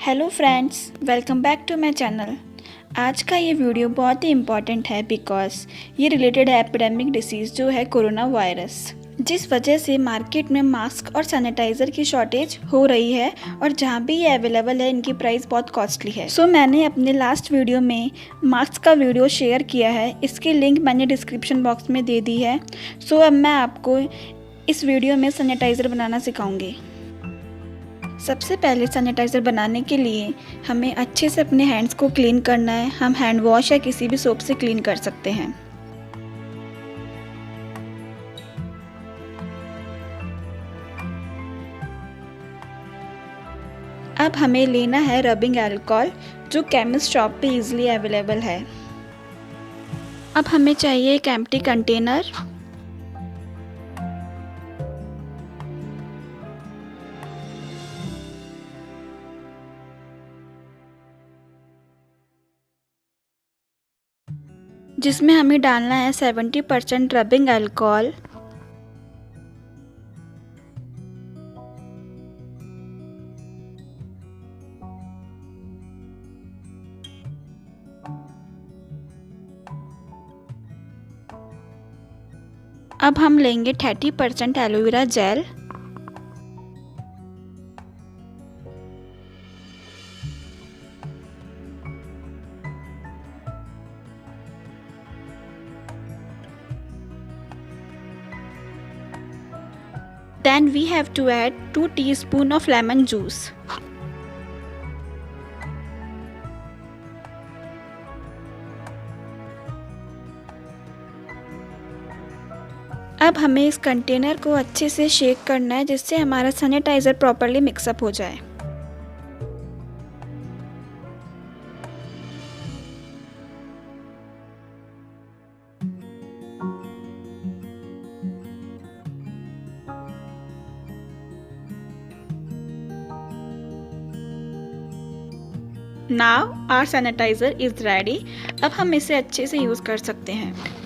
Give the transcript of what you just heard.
Hello friends, welcome back to my channel. आज का ये वीडियो बहुत ही इम्पॉर्टेंट है बिकॉज ये रिलेटेड है एपिडेमिक डिसीज़ जो है कोरोना वायरस, जिस वजह से मार्केट में मास्क और सैनिटाइज़र की शॉर्टेज हो रही है और जहाँ भी ये अवेलेबल है इनकी प्राइस बहुत कॉस्टली है। सो मैंने अपने लास्ट वीडियो में मास्क का वीडियो शेयर किया है, इसकी लिंक मैंने डिस्क्रिप्शन बॉक्स में दे दी है। सो अब मैं आपको इस वीडियो में सैनिटाइज़र बनाना सिखाऊंगी। सबसे पहले सैनिटाइज़र बनाने के लिए हमें अच्छे से अपने हैंड्स को क्लीन करना है। हम हैंड वॉश या किसी भी सोप से क्लीन कर सकते हैं। अब हमें लेना है रबिंग अल्कोहल जो केमिस्ट शॉप पे इजीली अवेलेबल है। अब हमें चाहिए एक एम्प्टी कंटेनर। जिसमें हमें डालना है 70% रबिंग अल्कोहल। अब हम लेंगे 30% aloe vera gel. Then we have to add 2 teaspoons of lemon juice. अब हमें इस कंटेनर को अच्छे से शेक करना है जिससे हमारा सैनिटाइज़र प्रॉपर्ली मिक्सअप हो जाए। Now our sanitizer is ready। अब हम इसे अच्छे से यूज़ कर सकते हैं।